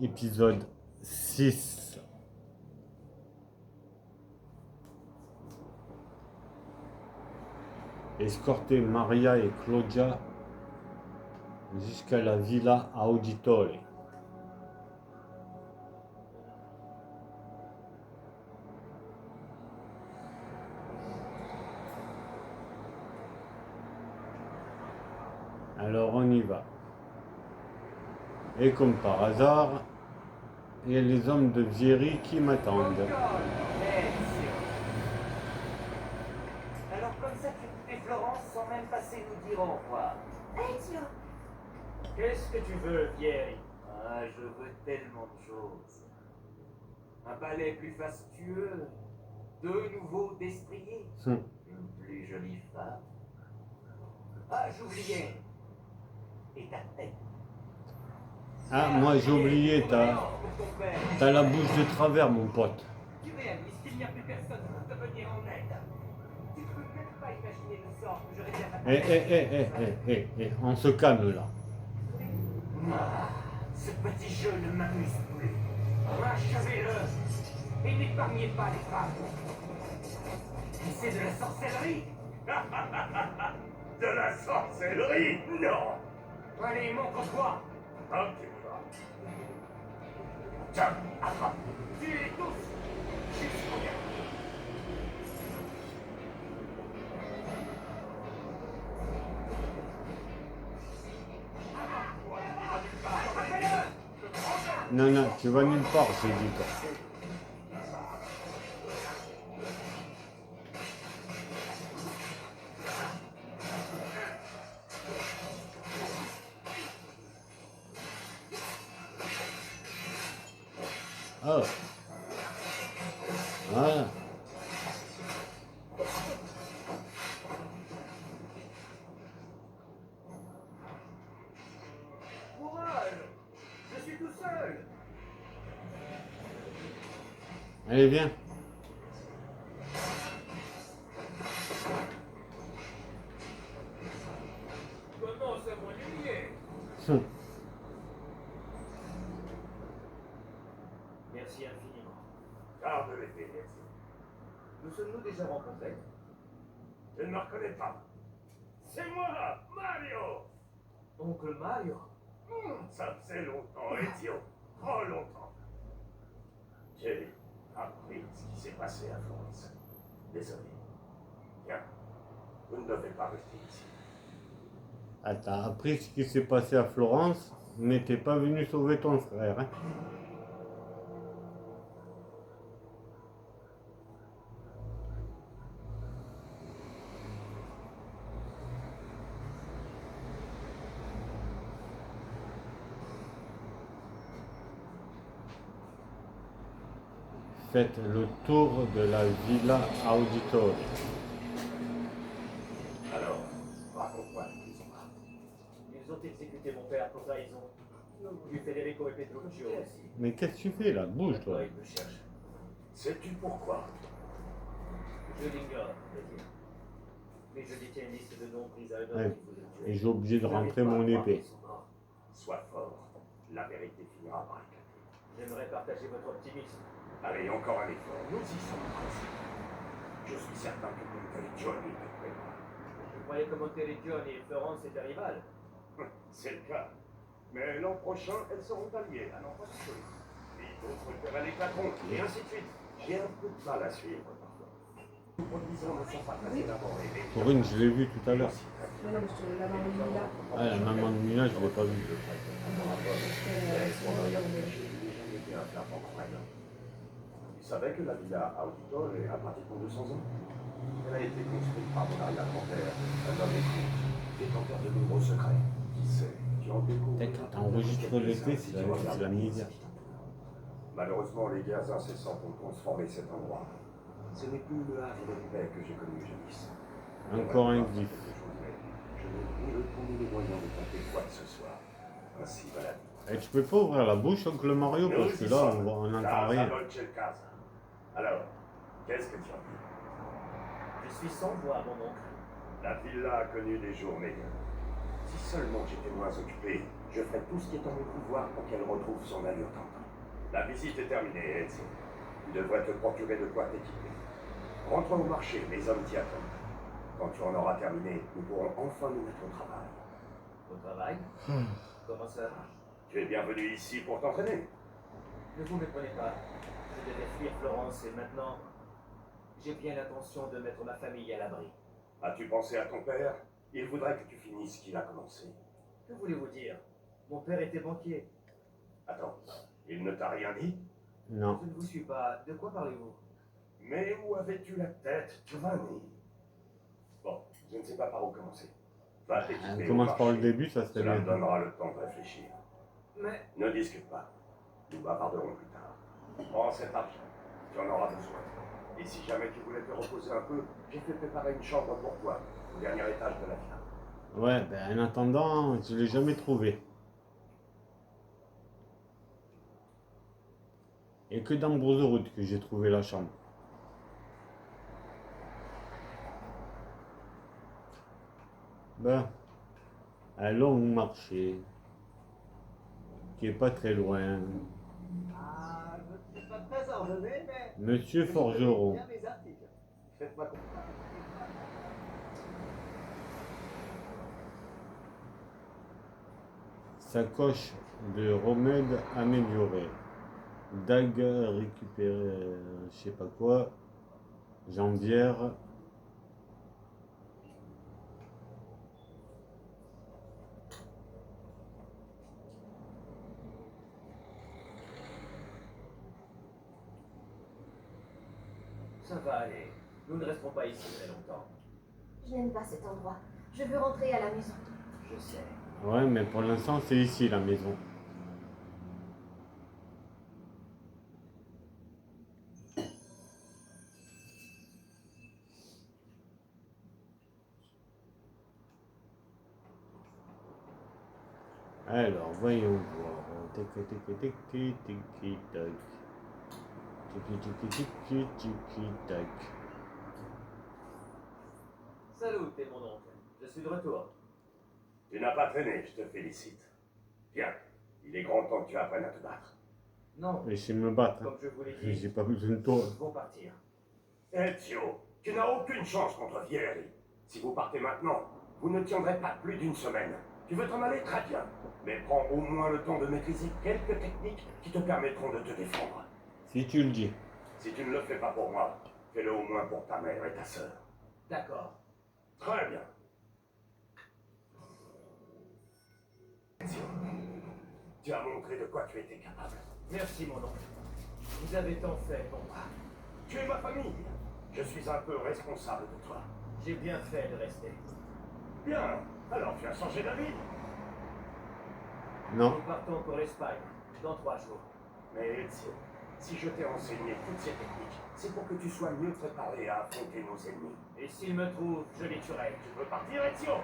épisode 6. Escorter Maria et Claudia jusqu'à la Villa Auditore. Alors on y va. Et comme par hasard, il y a les hommes de Vieri qui m'attendent. Alors comme ça tu fais Florence sans même passer nous dire au revoir. Ezio, Qu'est-ce que tu veux, Vieri? Ah, je veux tellement de choses. Un palais plus fastueux, deux nouveaux destriers, une plus jolie femme. Ah, j'oubliais. Et ta tête. Ah, moi j'ai oublié, t'as la bouche de travers, mon pote. Tu réalises qu'il n'y a plus personne pour te venir en aide. Tu ne peux même pas imaginer le sort que je réserve à On se calme là. Ah, ce petit jeu ne m'amuse plus. Achevez-le et n'épargnez pas les femmes. C'est de la sorcellerie. De la sorcellerie? Non! Allez, montre-toi. Un petit peu. Tiens, attrape! Tuez-les tous jusqu'au dernier. Non, non, tu vas nulle part, j'ai dit toi. Oh. Voilà. Courage. Je suis tout seul. Allez, viens. Comment ça m'ennuyer? Merci infiniment. Garde l'épée, Ezio. Nous sommes-nous déjà rencontrés? Je ne me reconnais pas. C'est moi, Mario! Oncle Mario? Ça faisait longtemps, Ezio. Trop longtemps. J'ai appris ce qui s'est passé à Florence. Désolé. Tiens, vous ne devez pas rester ici. Ah, t'as appris ce qui s'est passé à Florence, mais t'es pas venu sauver ton frère. Hein. Faites le tour de la Villa Auditore. Alors, raconte-moi ce qu'ils ont fait. Ils ont exécuté mon père pour trahison. Puis Federico et Petruccio aussi. Mais qu'est-ce que tu fais là? Bouge toi. Ils me cherchent. Sais-tu pourquoi? Je l'ignore, Ezio. Mais je détiens une liste de noms pris à un homme Ouais. qui voulait me Et tuer. j'ai obligé de rentrer mon épée. Sois fort. La vérité finira par éclater. J'aimerais partager votre optimisme. Allez, encore un effort. Nous y sommes presque. Je suis certain que Johnny te plaira. Je croyais que Monteriggioni et Florence étaient rivales. C'est le cas. Mais l'an prochain, elles seront alliées, à n'en pas douter. Puis d'autres querelles éclateront, et ainsi de suite. J'ai un peu de mal à suivre parfois. Nos produisants ne sont pas très élaborés. mais- Corinne, je l'ai vu tout à l'heure. Aussi très bien. non, parce que la maman de Mila, Ah, la maman de Mila, je l'ai pas vue. Tu savais que la villa Auditore a pratiquement 200 ans? Elle a été construite par mon arrière-grand-père, un homme étrange, détenteur de nombreux secrets. Qui sait, tu en découvres. Peut-être que t'enregistres l'épée, c'est la misère. Malheureusement, les guerres incessantes ont transformé cet endroit. Ce n'est plus le havre de paix que j'ai connu jadis. Encore un glyphe. Je n'ai ni le temps ni les moyens de tenter quoi que ce soit. Ainsi va la vie. Et tu peux pas ouvrir la bouche, oncle Mario, parce que là, on n'entend rien. Alors, qu'est-ce que tu en dis? Je suis sans voix, mon oncle. La villa a connu des jours meilleurs. Si seulement j'étais moins occupé, Je ferai tout ce qui est en mon pouvoir pour qu'elle retrouve son allure d'antan. La visite est terminée, Ezio. Tu devrais te procurer de quoi t'équiper. Rentre au marché, les hommes t'y attendent. Quand tu en auras terminé, nous pourrons enfin nous mettre au travail. Au travail? Comment ça? Tu es bienvenu ici pour t'entraîner. Ne vous méprenez pas. Je devais fuir Florence et maintenant, j'ai bien l'intention de mettre ma famille à l'abri. As-tu pensé à ton père? Il voudrait que tu finisses ce qu'il a commencé. Que voulez-vous dire? Mon père était banquier. Attends, il ne t'a rien dit? Non. Je ne vous suis pas. De quoi parlez-vous? Mais où avais-tu la tête, Giovanni? Bon, je ne sais pas par où commencer. Va t'équiper On au commence par le marché. début, ça serait Cela me bien. donnera le temps de réfléchir. Mais Ne discute pas. Nous bavarderons plus tard. Prends cet argent. Tu en auras besoin. Et si jamais tu voulais te reposer un peu, j'ai fait préparer une chambre pour toi, au dernier étage de la villa. Ouais, ben en attendant, je l'ai jamais trouvé. Et que dans Brotherhood que j'ai trouvé la chambre. Ben, un long marché, qui est pas très loin. Ah, je ne suis pas très ordonné, mais... Monsieur je Forgeron. connais bien mes articles. Faites-moi confiance. Sacoche de remède améliorée. Dague récupérée, je sais pas quoi. Jambière. ça va aller. Nous ne resterons pas ici très longtemps. Je n'aime pas cet endroit. Je veux rentrer à la maison. Je sais. Ouais, mais pour l'instant, c'est ici la maison. Alors, voyons voir. Tiki tiki tiki tiki tac. Tiki tiki tiki tiki tac. Salut, t'es mon oncle. Je suis de retour. Tu n'as pas traîné, je te félicite. Viens, il est grand temps que tu apprennes à te battre. Non, Je sais me battre. Hein. comme je vous l'ai dit, J'ai pas besoin de toi. nous devons partir. Ezio, tu n'as aucune chance contre Vieri. Si vous partez maintenant, vous ne tiendrez pas plus d'une semaine. Tu veux t'en aller très bien, mais prends au moins le temps de maîtriser quelques techniques qui te permettront de te défendre. Si tu le dis. Si tu ne le fais pas pour moi, fais-le au moins pour ta mère et ta sœur. D'accord. Très bien. Ezio, tu as montré de quoi tu étais capable. Merci, mon oncle. Vous avez tant fait pour moi. Tu es ma famille. Je suis un peu responsable de toi. J'ai bien fait de rester. Bien, alors tu as changé d'avis. Non. Nous partons pour l'Espagne, dans 3 jours. Mais Ezio, si je t'ai enseigné toutes ces techniques, c'est pour que tu sois mieux préparé à affronter nos ennemis. Et s'ils me trouvent, je les tuerai. Tu veux partir, Ezio?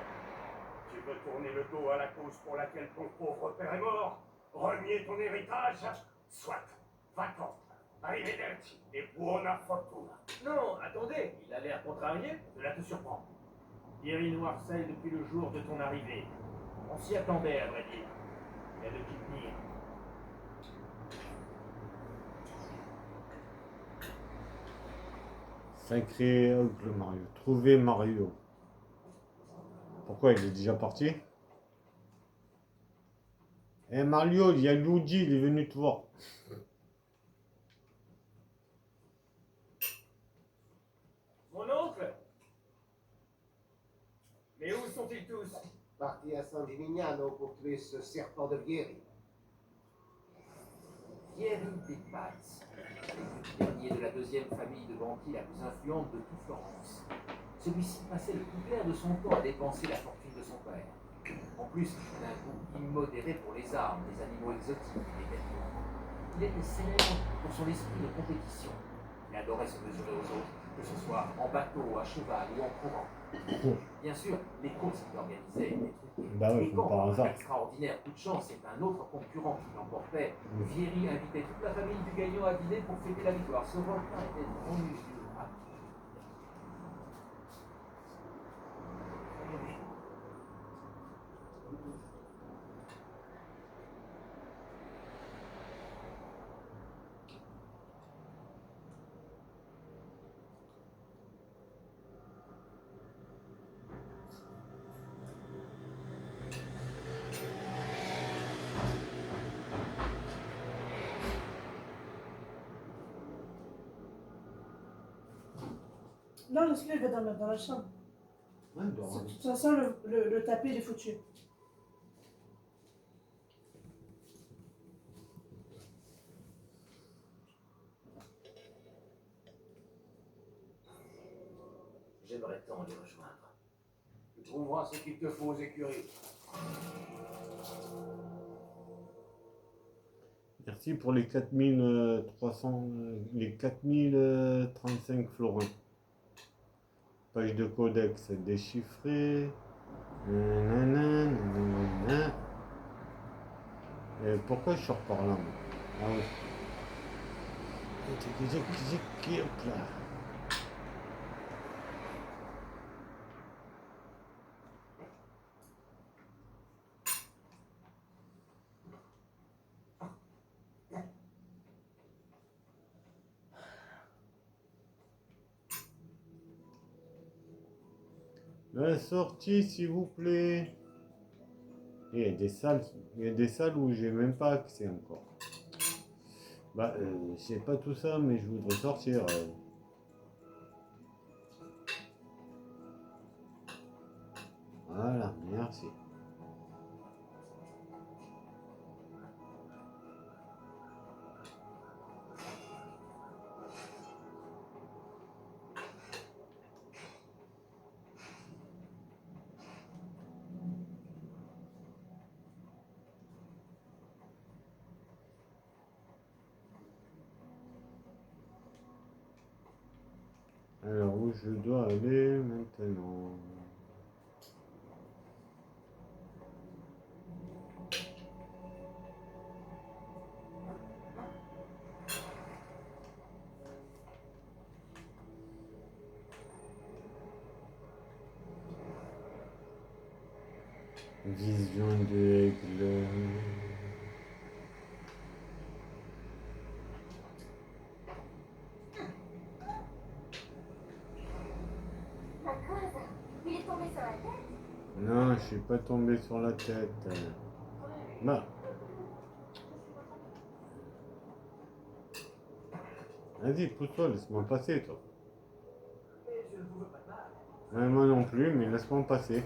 Tu veux tourner le dos à la cause pour laquelle ton pauvre père est mort? Renier ton héritage? Soit. Va-t'en. Arrivederci et buona fortuna. Non, attendez, il a l'air contrarié. Cela te surprend. Thierry nous harcèle depuis le jour de ton arrivée. On s'y attendait, à vrai dire. Il y a de qui tenir. Sacré oncle Mario. Trouver Mario. Pourquoi il est déjà parti? Eh Mario, il y a Luigi, il est venu te voir. Mon oncle? Mais où sont-ils tous? Parti à San Gimignano pour tuer ce serpent de Vieri. Thierry Despates, le dernier de la deuxième famille de banquiers la plus influente de toute Florence. Celui-ci passait le plus clair de son temps à dépenser la fortune de son père. En plus, il a un goût immodéré pour les armes, les animaux exotiques et les vêtements. Il était célèbre pour son esprit de compétition. Il adorait se mesurer aux autres, que ce soit en bateau, à cheval ou en courant. Bien sûr, les courses qu'il organisait étaient truquées. Bah oui, Et comme quand, par par hasard. un extraordinaire coup de chance, c'est un autre concurrent qui l'emportait, Vieri invitait toute la famille du gagnant à dîner pour fêter la victoire. Ce repas était en usure. Non, laisse-le, il va dans la chambre. Ouais, il dort. De toute façon, le tapis, il est foutu. J'aimerais tant les rejoindre. Tu trouveras ce qu'il te faut aux écuries. Merci pour les 4300, les 4035 florins. Page de codex déchiffrée. Nanana, nanana. Et pourquoi je sors par là, moi? Ah oui. Hop là. La sortie, s'il vous plaît. Et il y a des salles où j'ai même pas accès encore. Bah, je sais pas tout ça, mais je voudrais sortir. Voilà, merci. Alors, où je dois aller maintenant? Vision d'aigle. La cause, il est tombé sur la tête. Non, je suis pas tombé sur la tête. Bah. Vas-y, pousse-toi, laisse-moi passer, toi. Ouais, moi non plus, mais laisse-moi passer.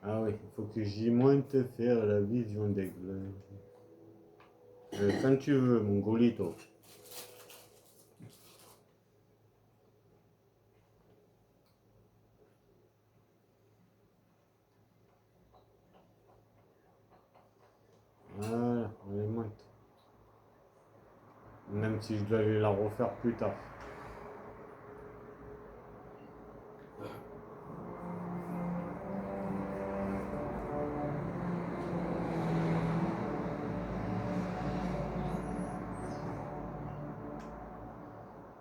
Ah oui, il faut que j'y monte te faire la vision d'aigle. Quand tu veux, mon golito. Voilà, allez, monte. Même si je dois aller la refaire plus tard.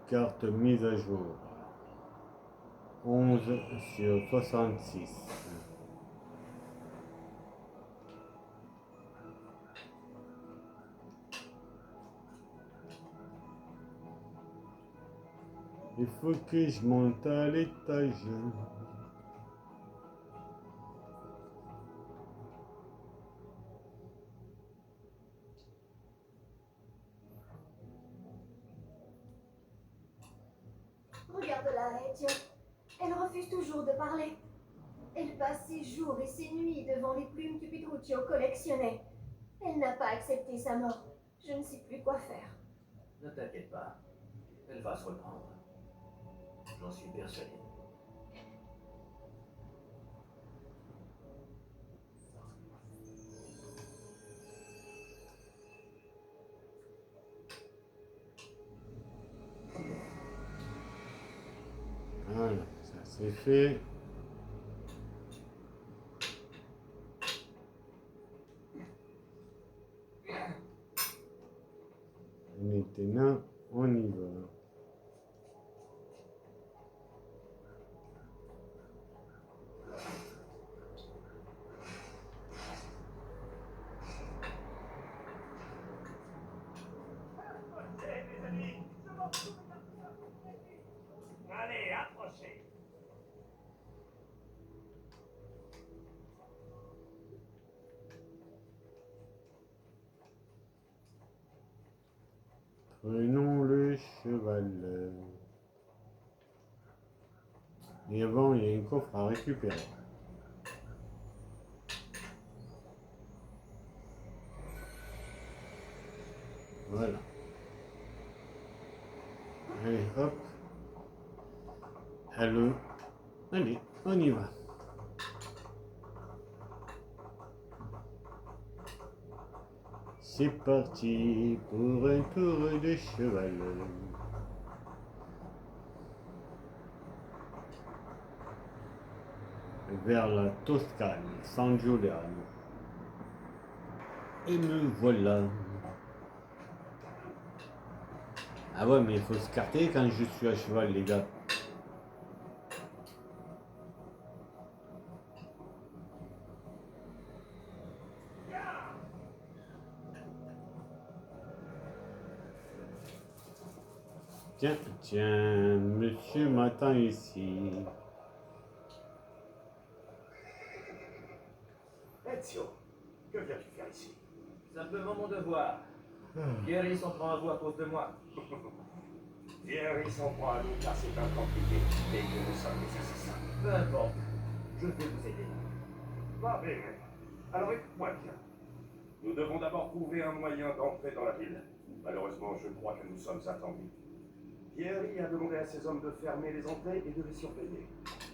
Carte mise à jour. 11 sur 66. Il faut que je monte à l'étage. Regarde-la, Etienne. Elle refuse toujours de parler. Elle passe ses jours et ses nuits devant les plumes que Petruccio collectionnait. Elle n'a pas accepté sa mort. Je ne sais plus quoi faire. Ne t'inquiète pas. Elle va se reprendre. J'en suis persuadé. Voilà, ça c'est fait. Maintenant, on y va. Allez, approchez. Prenons cheval. Et avant, il y a un coffre à récupérer. Voilà. Allez, hop. Allô. Allez, on y va. C'est parti pour un tour de cheval. Vers la Toscane, San Giuliano. Et me voilà. Ah ouais, mais il faut se carter quand je suis à cheval, les gars. Tiens, tiens, monsieur m'attend ici. Ezio, que viens-tu faire ici? Simplement mon devoir. Thierry s'en prend à vous à cause de moi. Thierry s'en prend à nous car c'est un compliqué et que nous sommes des assassins. Peu importe. Je vais vous aider. Va bene. Alors écoute-moi bien. Nous devons d'abord trouver un moyen d'entrer dans la ville. Malheureusement, je crois que nous sommes attendus. Thierry a demandé à ses hommes de fermer les entrées et de les surveiller.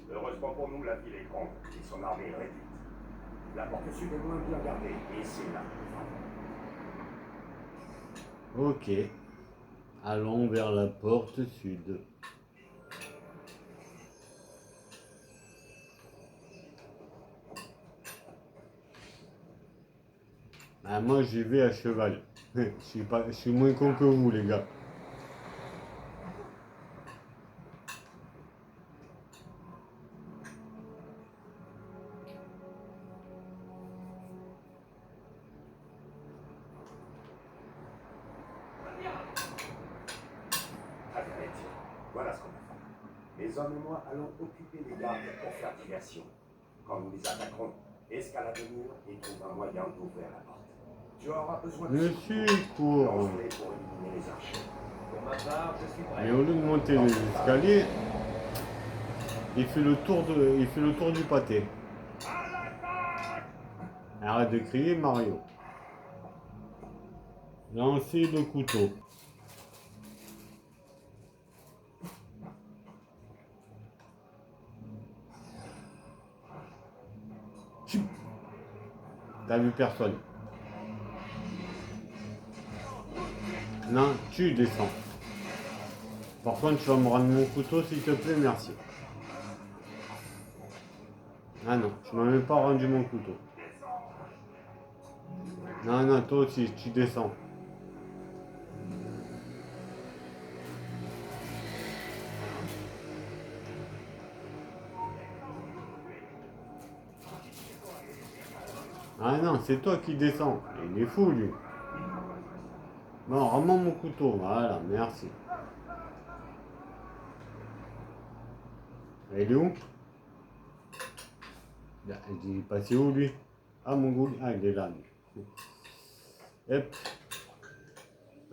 Heureusement pour nous, la ville est grande et son armée est réduite. La porte sud est moins bien gardée et c'est là. Ok. Allons vers la porte sud. Ah, moi j'y vais à cheval. Je suis moins con que vous, les gars. Très bien, Ezio. Voilà ce qu'on va faire. Les hommes et moi allons occuper les gardes pour faire diversion. Quand nous les attaquerons, escalade le mur et trouve un moyen d'ouvrir la porte. Tu auras besoin de Monsieur secours. court. Lance-les pour éliminer les archers. Pour ma part, je suis prêt. Mais au lieu de monter les escaliers, il fait le tour du pâté. Arrête de crier, Mario. Lancer le couteau. Chut. T'as vu personne. Non, tu descends. Par contre, tu vas me rendre mon couteau, s'il te plaît, merci. Ah non, tu m'as même pas rendu mon couteau. Non, non, toi aussi, tu descends. Ah non, c'est toi qui descends. Il est fou, lui. Non, rends-moi mon couteau. Voilà, merci. Il est où? Il est passé où, lui? Ah, mon goût. Ah, il est là, lui. Hop.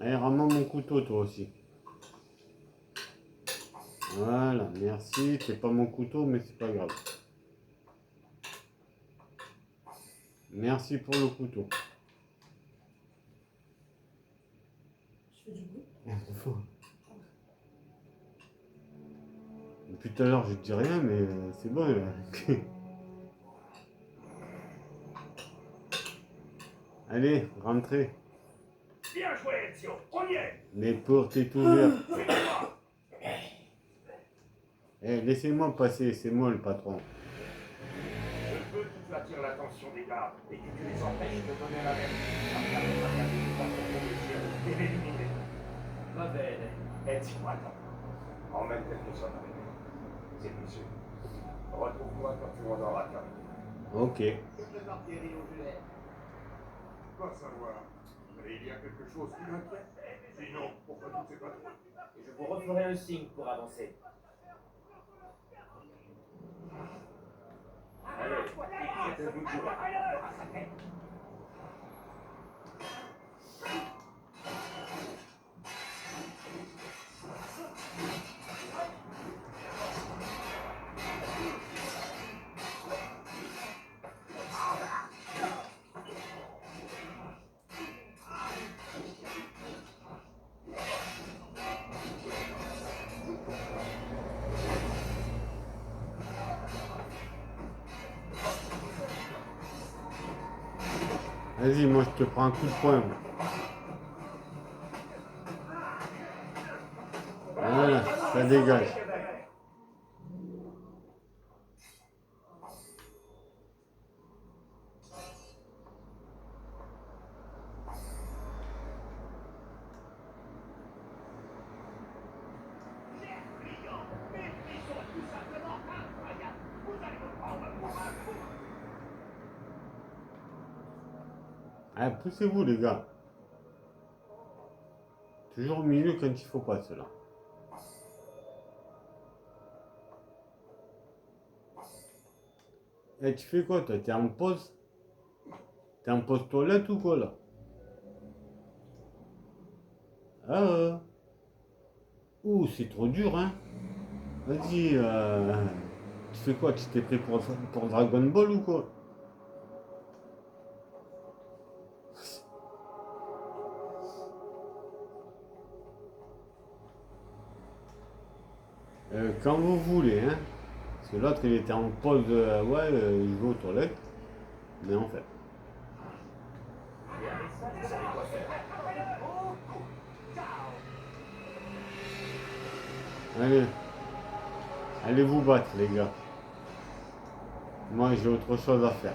Allez, rends-moi mon couteau, toi aussi. Voilà, merci. C'est pas mon couteau, mais c'est pas grave. Merci pour le couteau. Je fais du bruit. Depuis tout à l'heure, je te dis rien, mais c'est bon. Allez, rentrez. Bien joué, Ezio. On y est. Les portes est ouvertes. Eh, laissez-moi passer, c'est moi le patron. Je veux que tu attires l'attention des gardes et que tu les empêches de donner la lettre. Ça me permettra d'aller contre les yeux et d'éliminer. Va bene. Ezio, attends. Emmène quelques hommes avec nous. C'est plus sûr. Retrouve-moi quand tu m'en auras terminé. Ok. Je prépare Thierry au gilet. Pas savoir. Mais il y a quelque chose qui m'inquiète. Sinon, pourquoi toutes ces patrouilles? Je vous referai un signe pour avancer. Allez, c'est à vous de jouer. Vas-y, moi je te prends un coup de poing. Voilà, ça dégage. Allez, poussez-vous les gars. Toujours au milieu quand il faut pas cela. Et tu fais quoi toi? T'es en pause? T'es en pause toilette ou quoi là? Ah ouh, c'est trop dur hein. Vas-y, tu fais quoi? Tu t'es pris pour Dragon Ball ou quoi? Quand vous voulez hein. Parce que l'autre il était en pause, ouais, je vais aux toilettes. Mais en fait. Et avec ça, tu savais quoi faire. Allez. Allez vous battre les gars. Moi j'ai autre chose à faire.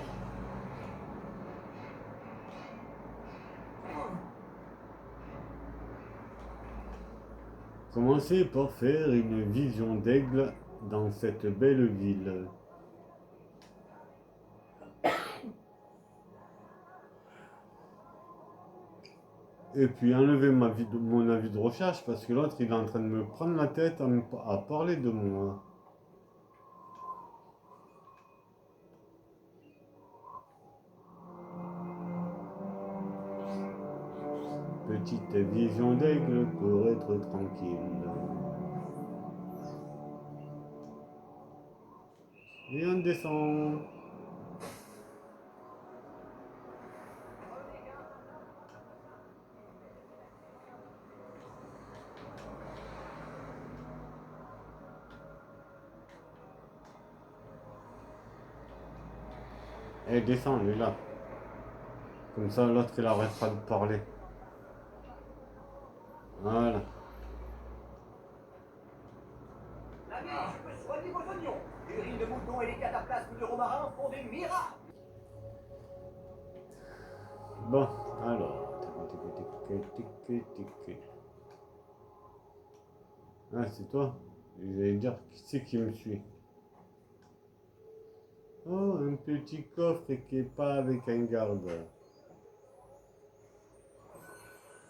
Commencez par faire une vision d'aigle dans cette belle ville. Et puis enlevez mon avis de recherche parce que l'autre il est en train de me prendre la tête à parler de moi. Petite vision d'aigle pour être tranquille. Et on descend. Et descend, elle est là. Comme ça l'autre il arrêtera de parler. Voilà. L'ami, je peux soigner vos oignons. L'urine de mouton et les cataplasmes de romarin font des miracles. Bon, alors. Ah, c'est toi? J'allais dire qui c'est qui me suit. Oh, un petit coffre qui est pas avec un garde.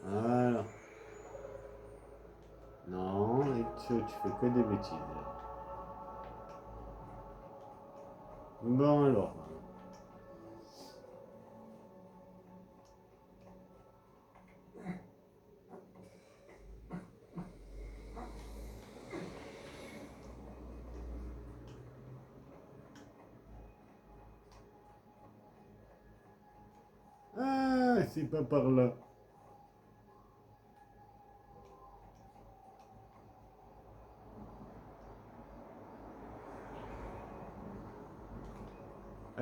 Voilà. Non, et tu fais que des bêtises. Bon alors. Ah, c'est pas par là.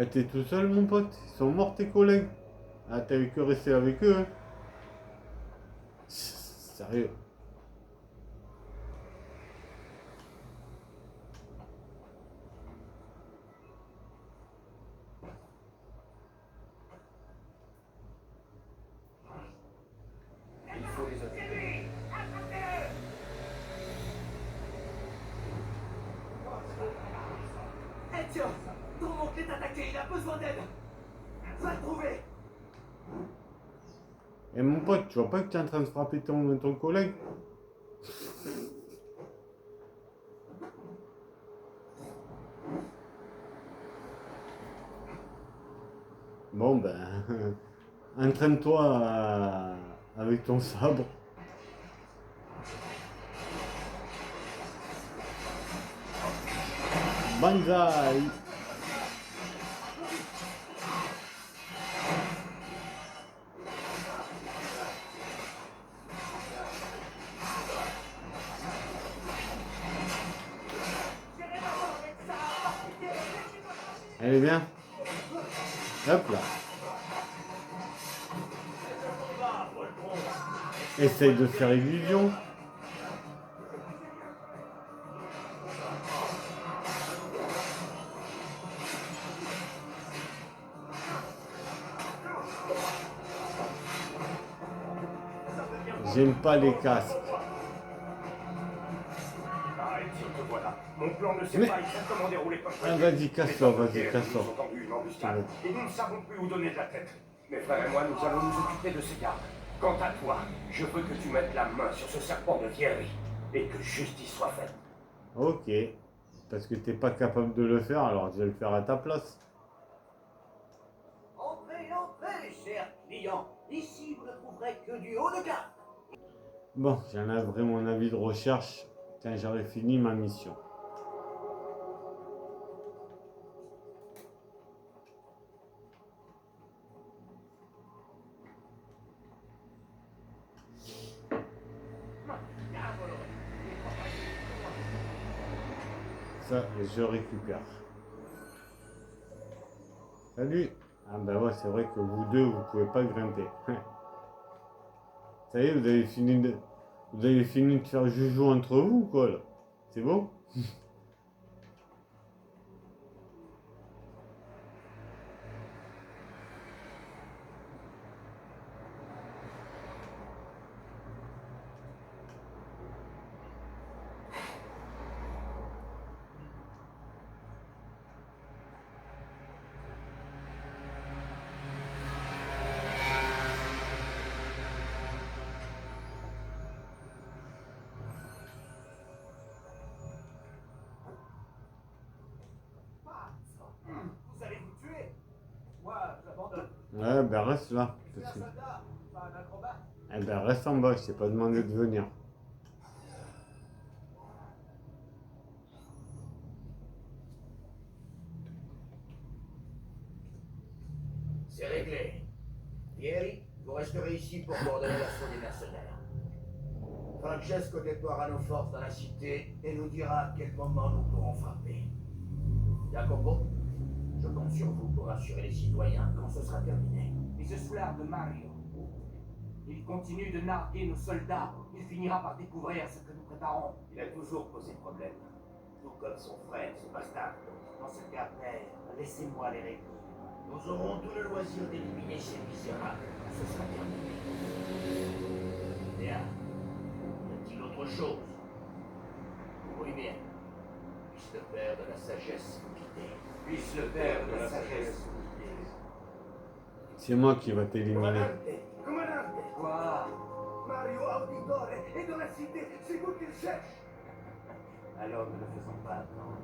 Ah, t'es tout seul, mon pote? Ils sont morts, tes collègues? Ah, t'as eu que rester avec eux, hein? Sérieux? Il faut les occuper. Eh tiens, ton oncle est attaqué, il a besoin d'aide. Va le trouver. Et mon pote, tu vois pas que tu es en train de frapper ton collègue? Bon ben, entraîne-toi avec ton sabre. Banzai! Elle est bien. Hop là. Essaye de faire illusion. J'aime pas les casques. Arrête, te voilà. Mon plan ne s'est Mais- pas exactement déroulé comme Ah, prévu. vas-y, casse-toi, Les hommes vas-y, de guerre casse-toi. nous ont tendu une embuscade et nous ne savons plus où donner de la tête. Mes frères et moi, nous allons nous occuper de ces gardes. Quant à toi, je veux que tu mettes la main sur ce serpent de vieillerie et que justice soit faite. Ok. Parce que t'es pas capable de le faire, alors je vais le faire à ta place. Entrez, entrez, chers clients. Ici, vous ne trouverez que du haut de gamme. Bon, j'enlèverai mon avis de recherche quand j'aurai fini ma mission. Ça, je récupère. Salut. Ah ben ouais, c'est vrai que vous deux, vous pouvez pas grimper. Ça y est, vous avez fini de faire joujou entre vous, quoi, là. C'est bon? Vous allez vous tuer. Moi, j'abandonne. Ouais, ben reste là. Je suis un soldat, pas un acrobate. Eh ben reste en bas, je t'ai pas demandé de venir. C'est réglé. Vieri, vous resterez ici pour coordonner l'assaut des mercenaires. Francesco déploiera nos forces dans la cité et nous dira à quel moment nous pourrons frapper. Jacopo, je compte sur vous pour assurer les citoyens quand ce sera terminé. Et ce soulard de Mario. Il continue de narguer nos soldats. Il finira par découvrir ce que nous préparons. Il a toujours posé problème. Tout comme son frère, ce bastard. Dans ce cas, père, laissez-moi les réunir. Nous aurons tout le loisir d'éliminer ces misérables quand ce sera terminé. Bien. Y a-t-il autre chose? Oui, bien. Puisse le père de la sagesse vous guider. Puisse le père de la sagesse vous guider. C'est moi qui va t'éliminer. Comandante, comandante, Quoi? Mario Auditore est dans la cité, c'est vous qu'il cherche. Alors ne le faisons pas attendre.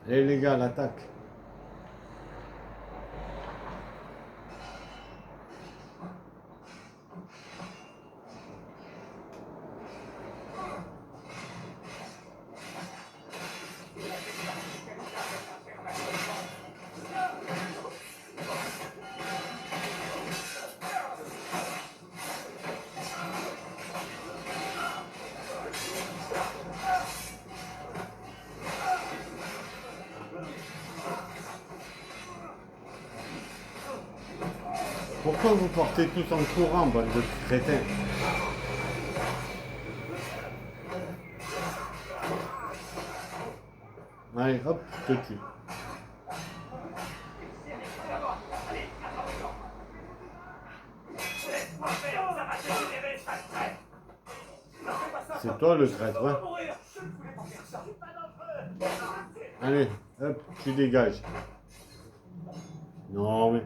Allez les gars, l'attaque. Pourquoi vous portez tous en courant, bande de crétins? Allez, hop, je te tue. C'est toi le traître, hein? Allez, hop, tu dégages. Non mais...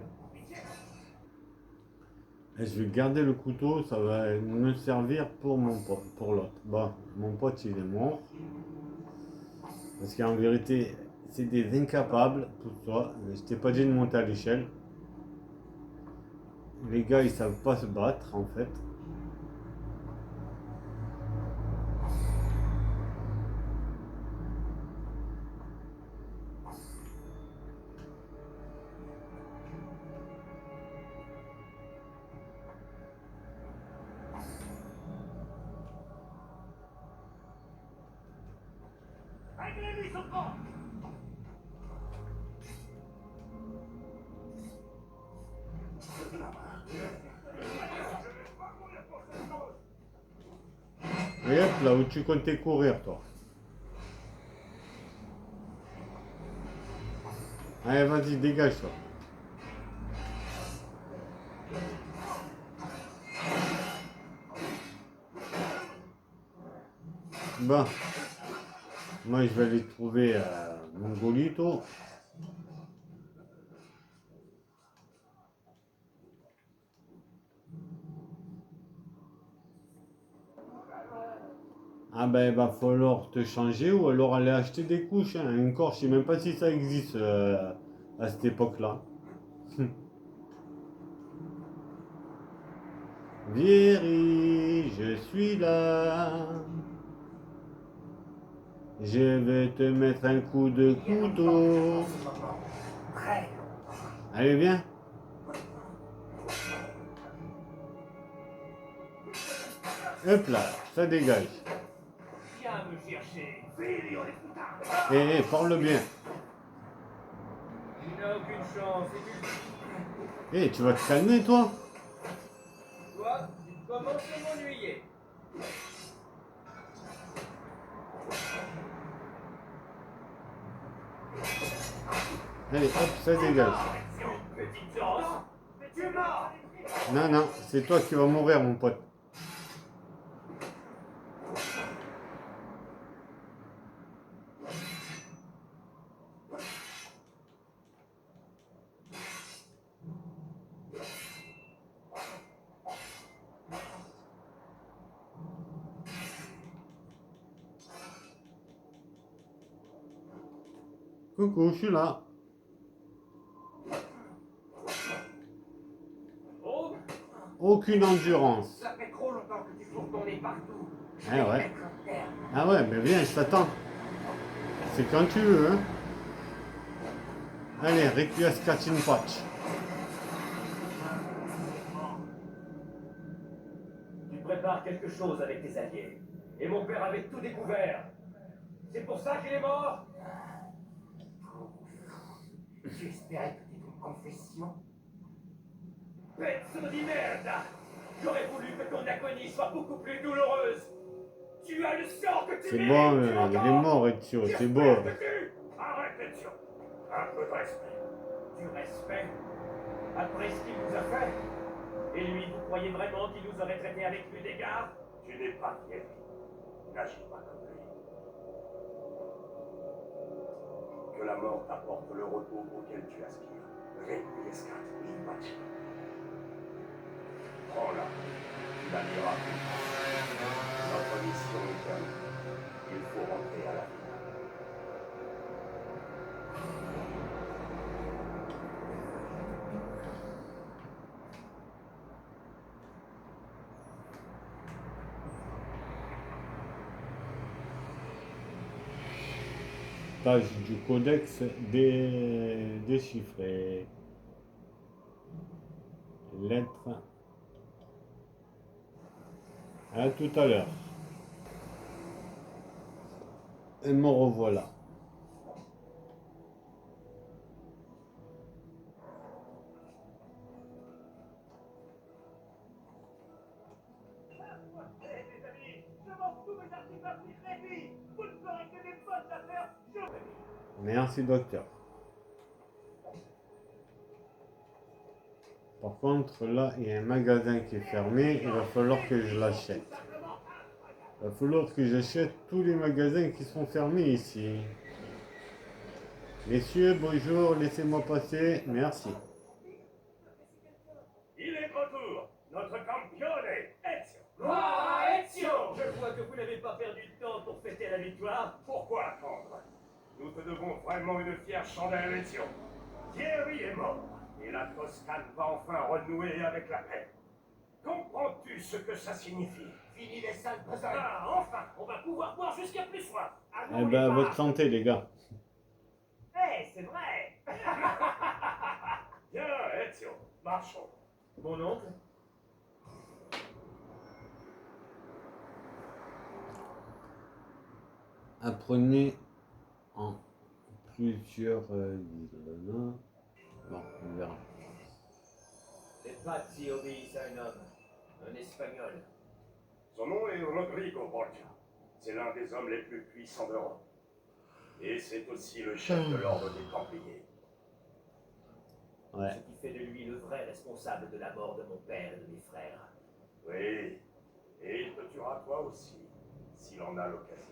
Et je vais garder le couteau, ça va me servir pour mon pote, pour l'autre. Bon, mon pote il est mort. Parce qu'en vérité, c'est des incapables, tout ça. Je t'ai pas dit de monter à l'échelle. Les gars, ils savent pas se battre, en fait. porte là où tu comptais courir, toi. Allez, vas-y, dégage-toi. Bon, moi je vais aller trouver Mongolito. Ah ben il va falloir te changer ou alors aller acheter des couches. Hein. Encore, je sais même pas si ça existe à cette époque-là. Vieri, je suis là. Je vais te mettre un coup de couteau. Allez, viens. Hop là, ça dégage. Viens me chercher. Eh, parle bien. Tu n'as aucune chance et Eh, tu vas te calmer, toi? toi, tu commences à m'ennuyer. Allez, hop, ça dégage. Petite chance. Mais tu es mort. Non, non, c'est toi qui vas mourir, mon pote. Coucou, je suis là. Oh, Aucune endurance. ça fait trop longtemps que tu fourres ton nez partout. Ah ouais. Ah ouais, mais viens, je t'attends. C'est quand tu veux, hein. Allez, Requiescat in Patch. Tu prépares quelque chose avec tes alliés. Et mon père avait tout découvert. C'est pour ça qu'il est mort. Tu espérais que c'était une confession? Pezzo di merda. J'aurais voulu que ton agonie soit beaucoup plus douloureuse. Tu as le sort que tu C'est mérites, bon, tu il est m'entends? mort, Ezio, c'est beau. J'espère que tu... Arrête, Ezio. Un peu de respect. Du respect après ce qu'il nous a fait. Et lui, vous croyez vraiment qu'il nous aurait traités avec plus d'égard? Tu n'es pas fier. N'agis pas comme lui. Que la mort t'apporte le repos auquel tu aspires. Requiescat in pace. Prends-la. Tu la liras plus tard. Notre mission est terminée. Il faut rentrer à la vie. Page du codex déchiffré. Lettre. À tout à l'heure. Et me revoilà. Merci, docteur. Par contre, là, il y a un magasin qui est fermé. Il va falloir que je l'achète. Il va falloir que j'achète tous les magasins qui sont fermés ici. Messieurs, bonjour. Laissez-moi passer. Merci. Il est de retour. Notre campione, Ezio. Ah, Ezio! Je vois que vous n'avez pas perdu de temps pour fêter la victoire. Pourquoi attendre? Nous te devons vraiment une fière chandelle, Ezio. Thierry est mort, et la Toscane va enfin renouer avec la paix. Comprends-tu ce que ça signifie? Fini les sales besognes. Ah, enfin, on va pouvoir boire jusqu'à plus soif. Eh ben, votre santé, les gars. C'est vrai. Viens, Ezio, marchons. Mon oncle? Apprenez en plusieurs villes. Bon, on verra. Les Pazzi obéissent à un homme, un espagnol. Son nom est Rodrigo Borgia. C'est l'un des hommes les plus puissants d'Europe. Et c'est aussi le chef de l'ordre des Templiers. Ouais. Ce qui fait de lui le vrai responsable de la mort de mon père et de mes frères. Oui, et il te tuera toi aussi, s'il en a l'occasion.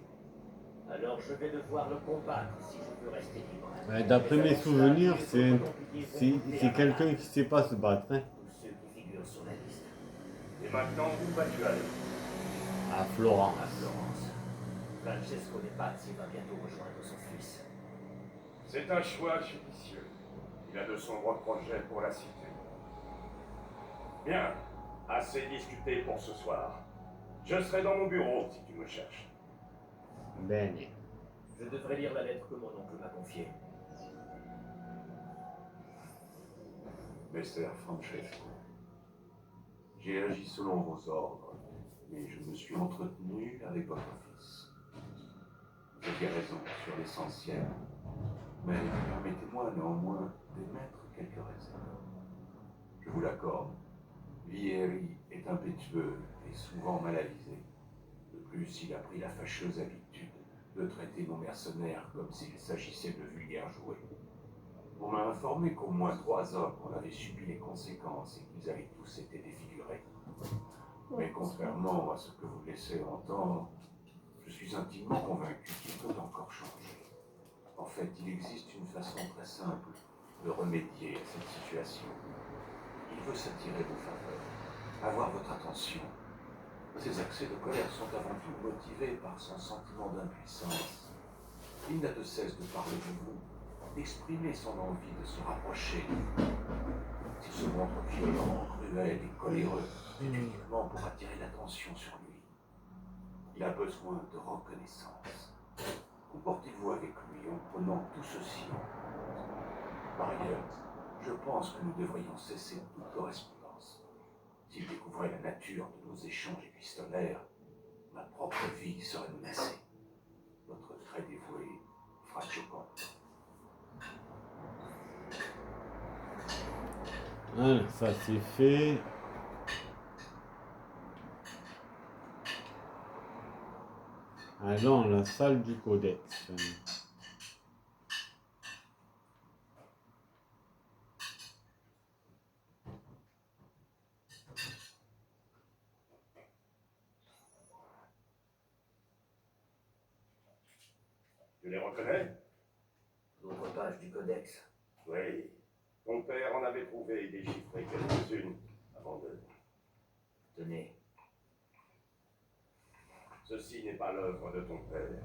Alors je vais devoir le combattre si je veux rester libre. Ouais, d'après mes souvenirs, c'est quelqu'un qui sait pas se battre. Hein. Tous ceux qui figurent sur la liste. Et maintenant, où vas-tu aller? À Florence. À Florence. Francesco De Pazzi va bientôt rejoindre son fils. C'est un choix judicieux. Il a de sombres projets pour la cité. Bien, assez discuté pour ce soir. Je serai dans mon bureau si tu me cherches. Bene. Je devrais lire la lettre que mon oncle m'a confiée. Messer Francesco, j'ai agi selon vos ordres, mais je me suis entretenu avec votre fils. Vous aviez raison sur l'essentiel, mais permettez-moi néanmoins d'émettre quelques réserves. Je vous l'accorde, Vieri est impétueux et souvent mal avisé. De plus, il a pris la fâcheuse habitude de traiter nos mercenaires comme s'il s'agissait de vulgaires jouets. On m'a informé qu'au moins 3 hommes en avaient subi les conséquences et qu'ils avaient tous été défigurés. Mais contrairement à ce que vous laissez entendre, je suis intimement convaincu qu'il peut encore changer. En fait, il existe une façon très simple de remédier à cette situation. Il veut s'attirer vos faveurs, avoir votre attention. Ses accès de colère sont avant tout motivés par son sentiment d'impuissance. Il n'a de cesse de parler de vous, d'exprimer son envie de se rapprocher de vous. S'il se montre violent, cruel et coléreux, c'est uniquement pour attirer l'attention sur lui. Il a besoin de reconnaissance. Comportez-vous avec lui en prenant tout ceci en compte. Par ailleurs, je pense que nous devrions cesser toute correspondance. S'il découvrait la nature de nos échanges épistolaires, ma propre vie serait menacée. Votre très dévoué, Fra Giocondo. Voilà, ça c'est fait. Allons à la salle du codex. Tu les reconnais? D'autres pages du codex. Oui. Ton père en avait trouvé et déchiffré quelques-unes avant de... Tenez. Ceci n'est pas l'œuvre de ton père.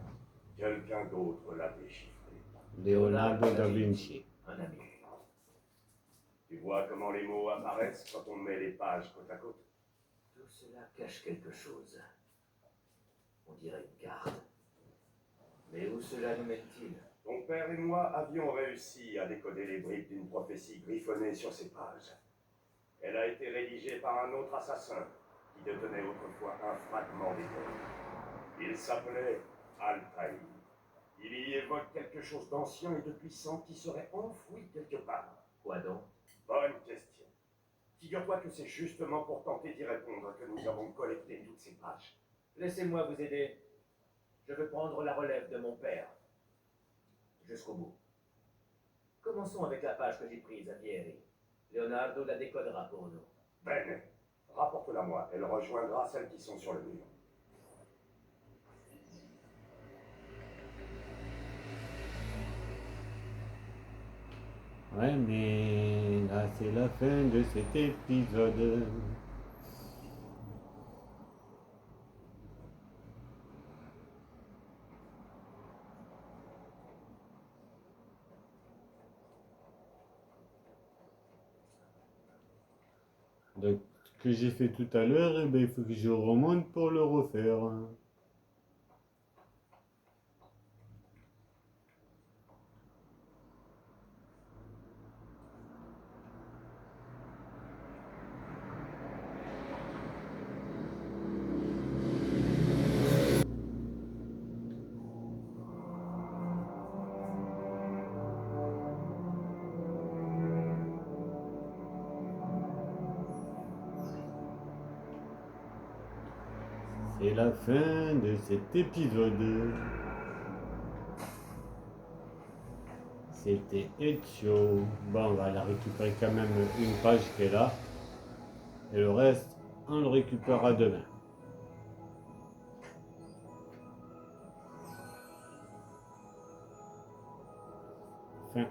Quelqu'un d'autre l'a déchiffré. Leonardo da Vinci. Un ami. Tu vois comment les mots apparaissent quand on met les pages côte à côte? Tout cela cache quelque chose. On dirait une carte. Mais où cela nous mène-t-il? Ton père et moi avions réussi à décoder les bribes d'une prophétie griffonnée sur ces pages. Elle a été rédigée par un autre assassin qui détenait autrefois un fragment des terres. Il s'appelait Altaïr. Il y évoque quelque chose d'ancien et de puissant qui serait enfoui quelque part. Quoi donc? Bonne question. Figure-toi que c'est justement pour tenter d'y répondre que nous avons collecté toutes ces pages. Laissez-moi vous aider. Je veux prendre la relève de mon père. Jusqu'au bout. Commençons avec la page que j'ai prise à Vieri. Leonardo la décodera pour nous. Bene, rapporte-la moi. Elle rejoindra celles qui sont sur le mur. Ouais, mais là c'est la fin de cet épisode. Donc, ce que j'ai fait tout à l'heure, eh ben, il faut que je remonte pour le refaire. C'est la fin de cet épisode. C'était Ezio. Bon, on va la récupérer quand même une page qui est là. Et le reste, on le récupérera demain. Fin.